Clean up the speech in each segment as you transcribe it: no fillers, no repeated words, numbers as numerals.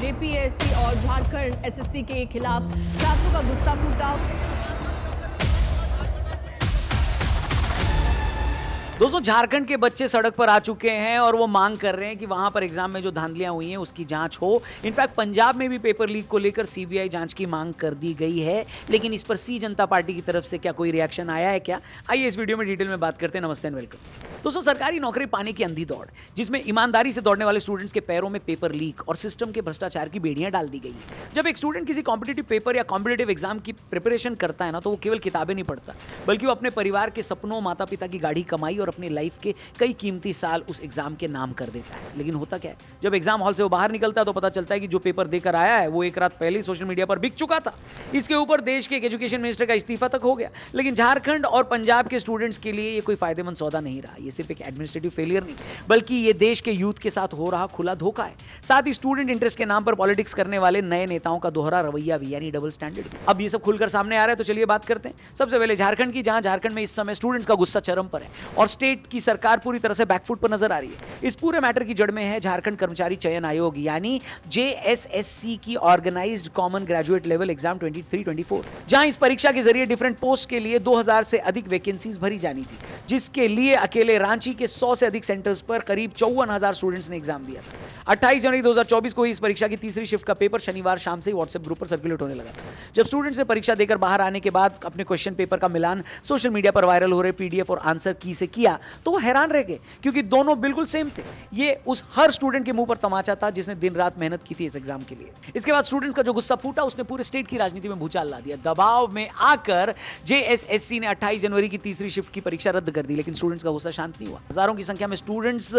JPSC और Jharkhand SSC के खिलाफ छात्रों का गुस्सा फूटा। दोस्तों, झारखंड के बच्चे सड़क पर आ चुके हैं और वो मांग कर रहे हैं कि वहां पर एग्जाम में जो धांधलियां हुई हैं उसकी जांच हो। इनफैक्ट पंजाब में भी पेपर लीक को लेकर सीबीआई जांच की मांग कर दी गई है, लेकिन इस पर सी जनता पार्टी की तरफ से क्या कोई रिएक्शन आया है क्या? आइए इस वीडियो में डिटेल में बात करते हैं। नमस्ते एंड वेलकम। दोस्तों, सरकारी नौकरी पाने की अंधी दौड़, जिसमें ईमानदारी से दौड़ने वाले स्टूडेंट्स के पैरों में पेपर लीक और सिस्टम के भ्रष्टाचार की बेड़ियां डाल दी गई है। जब एक स्टूडेंट किसी कॉम्पिटिटिव पेपर या कॉम्पिटिटिव एग्जाम की प्रिपरेशन करता है ना, तो वो केवल किताबें नहीं पढ़ता, बल्कि वो अपने परिवार के सपनों, माता पिता की गाढ़ी कमाई और अपनी लाइफ के कई कीमती साल उस एग्जाम के नाम कर देता है। लेकिन होता क्या है, जब एग्जाम हॉल से वो बाहर निकलता है तो पता चलता है कि जो पेपर देकर आया है वो एक रात पहले ही सोशल मीडिया पर बिक चुका था। इसके ऊपर देश के एक एजुकेशन मिनिस्टर का इस्तीफा तक हो गया। लेकिन झारखंड और पंजाब के स्टूडेंट्स के लिए ये कोई फायदेमंद सौदा नहीं रहा। ये सिर्फ एक एडमिनिस्ट्रेटिव फेलियर नहीं, बल्कि ये देश के यूथ के साथ हो रहा खुला धोखा है। साथ ही स्टूडेंट इंटरेस्ट के नाम पर पॉलिटिक्स करने वाले नए नेताओं का दोहरा रवैया भी, यानी डबल स्टैंडर्ड भी। अब ये सब खुलकर सामने आ रहा है, तो चलिए बात करते हैं। सबसे पहले झारखंड की, जहां झारखंड में इस समय स्टूडेंट्स का गुस्सा चरम पर है और स्टेट की सरकार पूरी तरह से बैकफुट पर नजर आ रही है। इस पूरे मैटर की जड़ में है झारखंड कर्मचारी चयन आयोग, यानी जेएसएससी की organised common graduate level exam 23-24, जहां इस परीक्षा के जरिए डिफरेंट पोस्ट के लिए 2000 से अधिक वैकेंसीज भरी जानी थी, जिसके लिए अकेले रांची के 100 से अधिक सेंटर्स पर करीब 54,000 स्टूडेंट्स ने एग्जाम दिया था। 28 जनवरी 2024 को इस परीक्षा की तीसरी शिफ्ट का पेपर शनिवार शाम से ही व्हाट्सएप ग्रुप पर सर्कुलेट होने लगा था। जब स्टूडेंट्स ने परीक्षा देकर बाहर आने के बाद अपने क्वेश्चन पेपर का मिलान सोशल मीडिया पर वायरल हो रहे पीडीएफ और आंसर की से किया, तो वो हैरान रह गए, क्योंकि दोनों बिल्कुल सेम थे। ये उस हर स्टूडेंट के मुंह पर तमाचा था जिसने दिन रात मेहनत की थी इस एग्जाम के लिए। इसके बाद स्टूडेंट्स का जो गुस्सा फूटा, उसने पूरे स्टेट की राजनीति में भूचाल ला दिया। दबाव में आकर जेएसएससी ने 28 जनवरी की तीसरी शिफ्ट की परीक्षा रद्द कर दी, लेकिन स्टूडेंट्स का गुस्सा शांत नहीं हुआ। हजारों की संख्या में students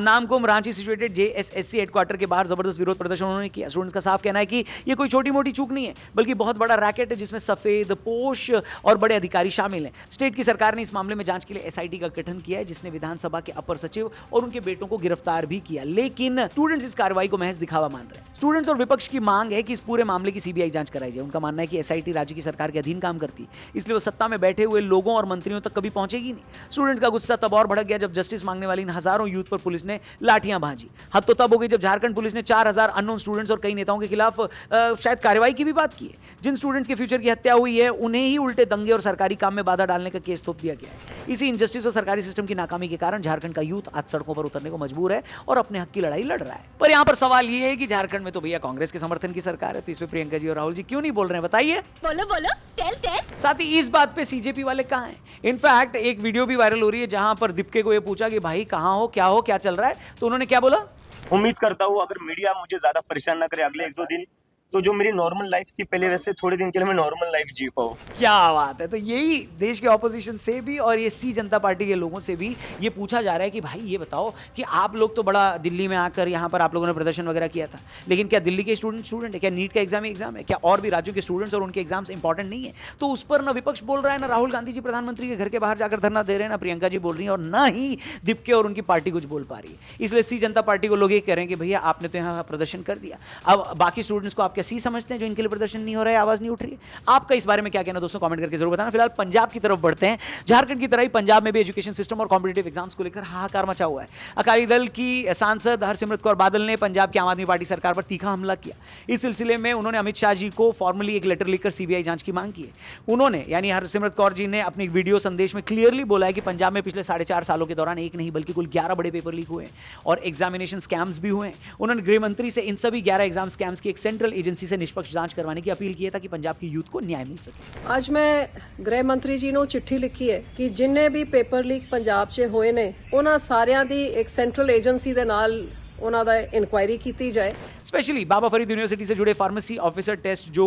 Namkum Ranchi situated JSSC headquarter के बाहर जबरदस्त विरोध प्रदर्शन उन्होंने किया। स्टूडेंट्स का साफ कहना है कि यह कोई छोटी मोटी चूक नहीं है, बल्कि बहुत बड़ा रैकेट है जिसमें सफेद पोश और बड़े अधिकारी शामिल हैं। स्टेट की सरकार ने इस मामले में जांच के लिए एसआईटी का गठन किया है, जिसने विधानसभा के अपर सचिव और उनके बेटों को गिरफ्तार भी किया। लेकिन स्टूडेंट्स इस कार्रवाई को महज दिखावा मान रहे हैं। स्टूडेंट्स और विपक्ष की मांग है कि इस पूरे मामले की सीबीआई जांच कराई जाए। उनका मानना है कि एसआईटी राज्य की सरकार के अधीन काम करती है, इसलिए वो सत्ता में बैठे हुए लोगों और मंत्रियों तक कभी पहुंचेगी नहीं। स्टूडेंट्स का गुस्सा तब और भड़क गया जब जस्टिस मांगने वाली इन हजारों यूथ पर पुलिस ने लाठियां भांजी। हद तो तब हो गई जब झारखंड पुलिस ने 4000 अननोन स्टूडेंट्स और कई नेताओं के खिलाफ शायद कार्रवाई की भी बात की है। जिन स्टूडेंट्स के फ्यूचर की हत्या हुई है, उन्हें ही उल्टे दंगे और सरकारी काम में बाधा डालने का केस थोप दिया गया है। इसी इनजस्टिस और सरकारी सिस्टम की नाकामी के कारण झारखंड का यूथ आज सड़कों पर उतरने को मजबूर है और अपने हक की लड़ाई लड़ रहा है। पर यहां पर सवाल यह है कि झारखंड में तो भैया कांग्रेस के समर्थन की सरकार है, तो इस पे प्रियंका जी और राहुल जी क्यों नहीं बोल रहे हैं? बताइए। बोलो बोलो, टेल। साथ ही इस बात पे सीजेपी वाले कहां हैं? इनफैक्ट एक वीडियो भी वायरल हो रही है जहां पर दीपिका को यह पूछा कि भाई कहां हो, क्या चल रहा है, तो उन्होंने क्या बोला? उम्मीद करता हूँ अगर मीडिया मुझे ज्यादा परेशान ना करे अगले 1-2 दिन, तो जो मेरी नॉर्मल लाइफ थी पहले, वैसे थोड़े दिन के लिए मैं नॉर्मल लाइफ जी पाऊँ। क्या बात है। तो यही देश के ऑपोजिशन से भी और ये सी जनता पार्टी के लोगों से भी ये पूछा जा रहा है कि भाई ये बताओ कि आप लोग तो बड़ा दिल्ली में आकर यहाँ पर आप लोगों ने प्रदर्शन वगैरह किया था, लेकिन क्या दिल्ली के स्टूडेंट है? क्या नीट का एग्जाम है? क्या और भी राज्यों के स्टूडेंट्स और उनके एग्जाम्स इंपॉर्टेंट नहीं है? तो उस पर ना विपक्ष बोल रहा है, ना राहुल गांधी जी प्रधानमंत्री के घर के बाहर जाकर धरना दे रहे हैं, ना प्रियंका जी बोल रही है, और ना ही दीपिका और उनकी पार्टी कुछ बोल पा रही है। इसलिए सी जनता पार्टी को लोग ये कह रहे हैं कि भैया आपने तो यहाँ प्रदर्शन कर दिया, अब बाकी स्टूडेंट्स को आप क्या सी समझते हैं जो इनके लिए प्रदर्शन नहीं हो रहा है, आवाज नहीं उठ रही है? आपका इस बारे में क्या कहना दोस्तों, कमेंट करके जरूर बताना। फिलहाल पंजाब की तरफ बढ़ते हैं। झारखंड की तरह ही पंजाब में भी एजुकेशन सिस्टम और कॉम्पिटिटिव एग्जाम्स को लेकर हाहाकार मचा हुआ है। अकाली दल की सांसद हरसिमरत कौर बादल ने पंजाब की आम आदमी पार्टी सरकार पर तीखा हमला किया। इस सिलसिले में उन्होंने अमित शाह जी को फॉर्मली एक लेटर लिखकर सीबीआई जांच की मांग की है। उन्होंने यानी हरसिमरत कौर जी ने अपनी वीडियो संदेश में क्लियरली बोला है कि पंजाब में पिछले 4.5 सालों के दौरान एक नहीं बल्कि कुल 11 बड़े पेपर लीक हुए हैं और एग्जामिनेशन स्कैम्स भी हुए हैं। उन्होंने गृह मंत्री से इन सभी 11 एग्जाम स्कैम्स की एक सेंट्रल एजेंसी से निष्पक्ष जांच करवाने की अपील की है ताकि पंजाब की यूथ को न्याय मिल सके। आज मैं गृह मंत्री जी ਨੂੰ चिट्ठी लिखी है कि जिन्ने भी पेपर लीक पंजाब 'ਚ ਹੋਏ ਨੇ ਉਹਨਾਂ ਸਾਰਿਆਂ ਦੀ ਇੱਕ ਸੈਂਟਰਲ ਏਜੰਸੀ ਦੇ ਨਾਲ ਉਹਨਾਂ ਦਾ ਇਨਕੁਆਇਰੀ ਕੀਤੀ जाए। स्पेशली बाबा फरीद यूनिवर्सिटी से जुड़े फार्मेसी ऑफिसर टेस्ट जो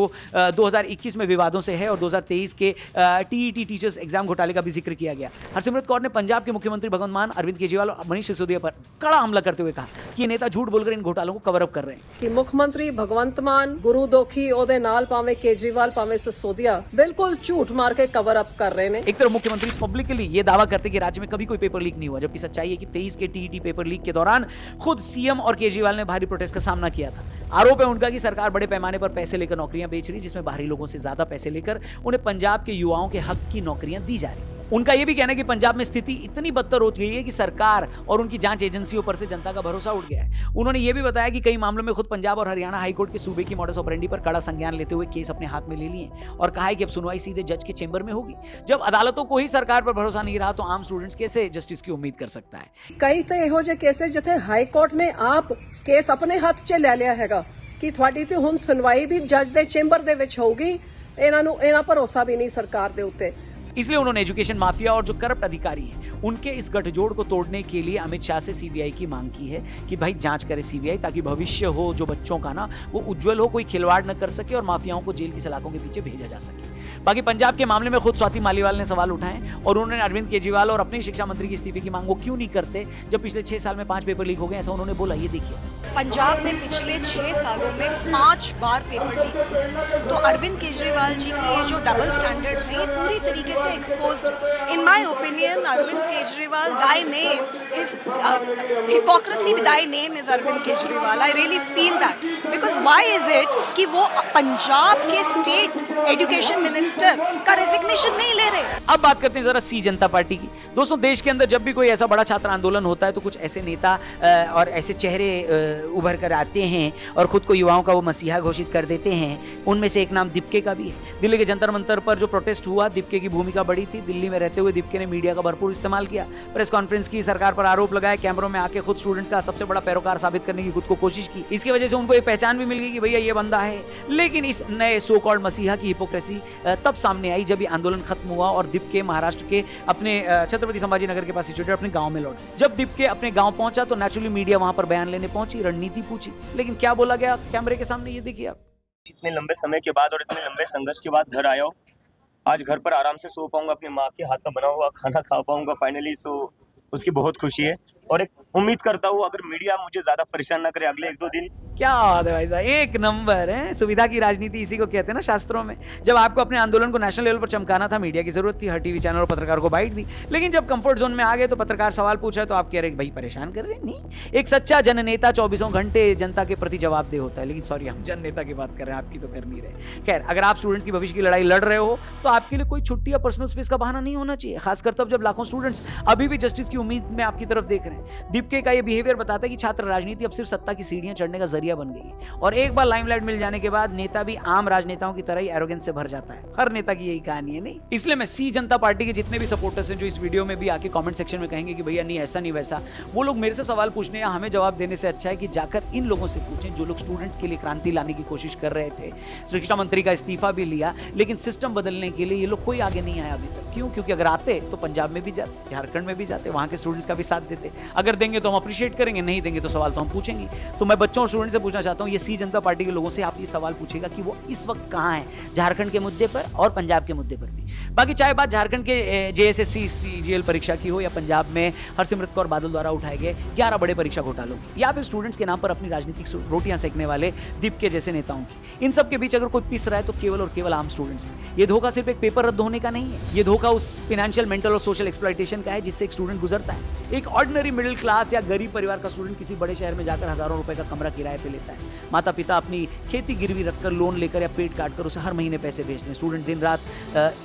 2021 में विवादों से है और 2023 के टीईटी टीचर्स एग्जाम घोटाले का भी जिक्र किया गया। हरसिमरत कौर ने पंजाब के मुख्यमंत्री भगवंत मान, अरविंद केजरीवाल और मनीष सिसोदिया पर कड़ा हमला करते हुए कहा कि ये नेता झूठ बोलकर इन घोटालों को कवर अप कर रहे हैं। कि मुख्यमंत्री भगवंत मान, गुरु दोखी ओदे नाल पावे केजरीवाल पावे सिसोदिया बिल्कुल झूठ मार के कवर अप कर रहे हैं। एक तरफ मुख्यमंत्री पब्लिकली ये दावा करते कि राज्य में कभी कोई पेपर लीक नहीं हुआ, जबकि सच्चाई है कि 23 के टीईटी पेपर लीक के दौरान खुद सीएम और केजरीवाल ने भारी प्रोटेस्ट का सामना किया था। आरोप है उनका कि सरकार बड़े पैमाने पर पैसे लेकर नौकरियां बेच रही, जिसमें बाहरी लोगों से ज्यादा पैसे लेकर उन्हें पंजाब के युवाओं के हक की नौकरियां दी जा रही। उनका यह भी कहना है कि पंजाब में स्थिति इतनी बदतर हो गई है कि सरकार और उनकी जांच एजेंसियों पर से जनता का भरोसा उठ गया है। उन्होंने यह भी बताया कि कई मामलों में खुद पंजाब और हरियाणा हाईकोर्ट के सूबे की मॉडस ऑपरेंडी पर कड़ा संज्ञान लेते हुए केस अपने हाथ में ले लिए और कहा है कि अब सुनवाई सीधे जज के चेंबर में होगी। जब अदालतों को ही सरकार पर भरोसा नहीं रहा तो आम स्टूडेंट्स कैसे जस्टिस की उम्मीद कर सकता है। ਕਈ ਤਾਂ ਇਹੋ ਜਿਹੇ ਕੇਸੇ ਜਿੱਥੇ ਹਾਈ ਕੋਰਟ ਨੇ ਆਪ ਕੇਸ ਆਪਣੇ ਹੱਥ 'ਚ ਲੈ ਲਿਆ ਹੈਗਾ ਕਿ ਤੁਹਾਡੀ ਤੇ ਹੁਣ ਸੁਣਵਾਈ ਵੀ ਜੱਜ ਦੇ ਚੈਂਬਰ ਦੇ ਵਿੱਚ ਹੋਊਗੀ। ਇਹਨਾਂ ਭਰੋਸਾ ਵੀ ਨਹੀਂ ਸਰਕਾਰ ਦੇ ਉੱਤੇ। इसलिए उन्होंने एजुकेशन माफिया और जो करप्ट अधिकारी हैं उनके इस गठजोड़ को तोड़ने के लिए अमित शाह से सीबीआई की मांग की है कि भाई जांच करे सीबीआई, ताकि भविष्य हो जो बच्चों का ना वो उज्जवल हो, कोई खिलवाड़ न कर सके और माफियाओं को जेल की सलाखों के पीछे भेजा जा सके। बाकी पंजाब के मामले में खुद स्वाति मालीवाल ने सवाल उठाए और उन्होंने अरविंद केजरीवाल और अपने शिक्षा मंत्री की इस्तीफे की मांग वो क्यों नहीं करते जब पिछले 6 साल में 5 पेपर लीक हो गए, ऐसा उन्होंने बोला। ये देखिए, पंजाब में पिछले 6 सालों में 5 बार पेपर लीक हुए। तो अरविंद केजरीवाल जी की ये जो डबल स्टैंडर्ड्स हैं ये पूरी तरीके से एक्सपोज्ड है। In my opinion, Arvind Kejriwal, thy name is hypocrisy. Thy name is Arvind Kejriwal. I really feel that because why is it कि वो पंजाब के स्टेट एजुकेशन मिनिस्टर का रेजिग्नेशन नहीं ले रहे। अब बात करते हैं जरा सी जनता पार्टी की। दोस्तों, देश के अंदर जब भी कोई ऐसा बड़ा छात्र आंदोलन होता है तो कुछ ऐसे नेता और ऐसे चेहरे उभर कर आते हैं और खुद को युवाओं का वो मसीहा घोषित कर देते हैं। उनमें से एक नाम दीपके का भी है। दिल्ली के जंतर मंतर पर जो प्रोटेस्ट हुआ, दीपके की भूमिका बड़ी थी। दिल्ली में रहते हुए दीपके ने मीडिया का भरपूर इस्तेमाल किया, प्रेस कॉन्फ्रेंस की, सरकार पर आरोप लगाए, कैमरों में आके खुद स्टूडेंट्स का सबसे बड़ा पैरोकार साबित करने की खुद को कोशिश की। इसकी वजह से उनको एक पहचान भी मिल गई कि भैया ये बंदा है। लेकिन इस नए सो कॉल्ड मसीहा की हिपोक्रेसी तब सामने आई जब ये आंदोलन खत्म हुआ और दीपके महाराष्ट्र के अपने छत्रपति संभाजी नगर के पास सिचुएटेड अपने गांव में लौटे। जब दीपके अपने गांव पहुंचा तो नेचुरली मीडिया वहां पर बयान लेने पहुंची, रणनीति पूछी, लेकिन क्या बोला गया कैमरे के सामने, ये देखिए आप। इतने लंबे समय के बाद और इतने लंबे संघर्ष के बाद घर आया हूँ। आज घर पर आराम से सो पाऊंगा, अपनी माँ के हाथ का बना हुआ खाना खा पाऊंगा फाइनली। सो उसकी बहुत खुशी है और एक उम्मीद करता हूँ अगर मीडिया मुझे ज्यादा परेशान ना करे अगले 1-2 दिन। क्या बात है भाई साहब, एक नंबर है। सुविधा की राजनीति इसी को कहते हैं ना शास्त्रों में। जब आपको अपने आंदोलन को नेशनल लेवल पर चमकाना था, मीडिया की जरूरत थी, हर टीवी चैनल और पत्रकार को बाइट दी। लेकिन जब कंफर्ट जोन में आ गए तो पत्रकार सवाल पूछा तो आप कह रहे भाई परेशान कर रहे हैं। नहीं, एक सच्चा जननेता 24 घंटे जनता के प्रति जवाबदेह होता है। लेकिन सॉरी, हम जन नेता की बात कर रहे हैं, आपकी तो कर नहीं रहे। खैर, अगर आप स्टूडेंट्स की भविष्य की लड़ाई लड़ रहे हो तो आपके लिए कोई छुट्टी या पर्सनल स्पेस का बहाना नहीं होना चाहिए, खासकर तब जब लाखों स्टूडेंट्स अभी भी जस्टिस की उम्मीद में आपकी तरफ देख रहे हैं। दीपके का ये बिहेवियर बताता है कि छात्र राजनीति अब सिर्फ सत्ता की सीढ़ियां चढ़ने का जरिया बन गई है और एक बार लाइमलाइट मिल जाने के बाद नेता भी आम राजनेताओं की तरह ही एरोगेंस से भर जाता है। हर नेता की यही कहानी है। नहीं, इसलिए मैं सी जनता पार्टी के जितने भी सपोर्टर्स हैं जो इस वीडियो में भी आके कमेंट सेक्शन में कहेंगे कि भैया नहीं ऐसा नहीं वैसा, वो लोग मेरे से सवाल पूछने या हमें जवाब देने से अच्छा है कि जाकर इन लोगों से पूछें जो लोग स्टूडेंट्स के लिए क्रांति लाने की कोशिश कर रहे थे। शिक्षा मंत्री का इस्तीफा भी लिया लेकिन सिस्टम बदलने के लिए ये लोग कोई आगे नहीं आया अभी तक। क्यों? क्योंकि अगर आते तो पंजाब में भी जाते, झारखंड में भी जाते, वहां के स्टूडेंट्स का भी साथ देते। अगर देंगे तो हम अप्रिशिएट करेंगे, नहीं देंगे तो सवाल तो हम पूछेंगे। तो मैं बच्चों और स्टूडेंट से पूछना चाहता हूं, ये सी जनता पार्टी के लोगों से आप ये सवाल पूछेगा कि वो इस वक्त कहां है, झारखंड के मुद्दे पर और पंजाब के मुद्दे पर भी। बाकी चाहे बात झारखंड के जेएसएससी सीजीएल परीक्षा की हो या पंजाब में हरसिमरत कौर बादल द्वारा उठाए गए 11 बड़े परीक्षा घोटालों की, या फिर स्टूडेंट्स के नाम पर अपनी राजनीतिक रोटियां सेकने वाले दीपके जैसे नेताओं की, इन सब के बीच अगर कोई पिस रहा है तो केवल और केवल आम स्टूडेंट्स हैं। ये धोखा सिर्फ एक पेपर रद्द होने का नहीं है, ये धोखा उस फाइनेंशियल, मेंटल और सोशल एक्सप्लॉयटेशन का है जिससे एक स्टूडेंट गुजरता है। एक ऑर्डिनरी मिडिल क्लास या गरीब परिवार का स्टूडेंट किसी बड़े शहर में जाकर हजारों रुपए का कमरा किराए पे लेता है। माता पिता अपनी खेती गिरवी रखकर, लोन लेकर या पेट काटकर उसे हर महीने पैसे भेजते हैं। स्टूडेंट दिन रात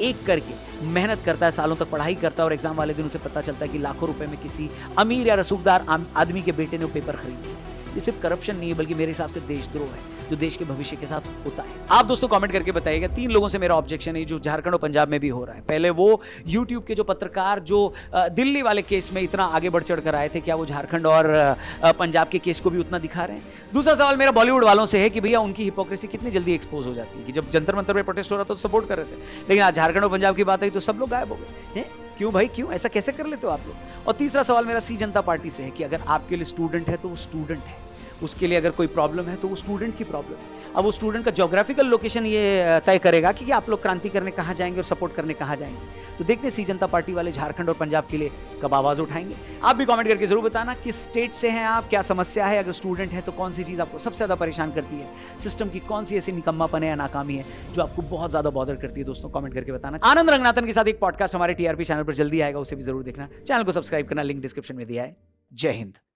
एक करके मेहनत करता है, सालों तक पढ़ाई करता है और एग्जाम वाले दिन उसे पता चलता है कि लाखों रुपए में किसी अमीर या रसूखदार आदमी के बेटे ने वो पेपर खरीदे। ये सिर्फ करप्शन नहीं है बल्कि मेरे हिसाब से देशद्रोह है जो देश के भविष्य के साथ होता है। आप दोस्तों कमेंट करके बताइएगा। 3 लोगों से मेरा ऑब्जेक्शन है जो झारखंड और पंजाब में भी हो रहा है। पहले वो यूट्यूब के जो पत्रकार जो दिल्ली वाले केस में इतना आगे बढ़ चढ़ कर आए थे, क्या वो झारखंड और पंजाब के केस को भी उतना दिखा रहे हैं? दूसरा सवाल मेरा बॉलीवुड वालों से है कि भैया उनकी हिपोक्रेसी कितनी जल्दी एक्सपोज हो जाती है कि जब जंतर मंतर में प्रोटेस्ट हो रहा था तो सपोर्ट कर रहे थे, लेकिन आज झारखंड और पंजाब की बात आई तो सब लोग गायब हो गए हैं। क्यों भाई, क्यों ऐसा कैसे कर लेते हो आप लोग? और तीसरा सवाल मेरा सी जनता पार्टी से है कि अगर आपके लिए स्टूडेंट है तो वो स्टूडेंट है, उसके लिए अगर कोई प्रॉब्लम है तो वो स्टूडेंट की प्रॉब्लम है। अब वो स्टूडेंट का ज्योग्राफिकल लोकेशन ये तय करेगा कि आप लोग क्रांति करने कहाँ जाएंगे और सपोर्ट करने कहाँ जाएंगे। तो देखते हैं सी जनता पार्टी वाले झारखंड और पंजाब के लिए कब आवाज उठाएंगे। आप भी कमेंट करके जरूर बताना किस स्टेट से हैं आप, क्या समस्या है, अगर स्टूडेंट है तो कौन सी चीज़ आपको सबसे ज़्यादा परेशान करती है, सिस्टम की कौन सी ऐसी निकम्मापन है या नाकामी है जो आपको बहुत ज़्यादा बॉदर करती है। दोस्तों कमेंट करके बताना। आनंद रंगनाथन के साथ एक पॉडकास्ट हमारे टीआरपी चैनल पर जल्दी आएगा, उसे भी जरूर देखना। चैनल को सब्सक्राइब करना, लिंक डिस्क्रिप्शन में दिया है। जय हिंद।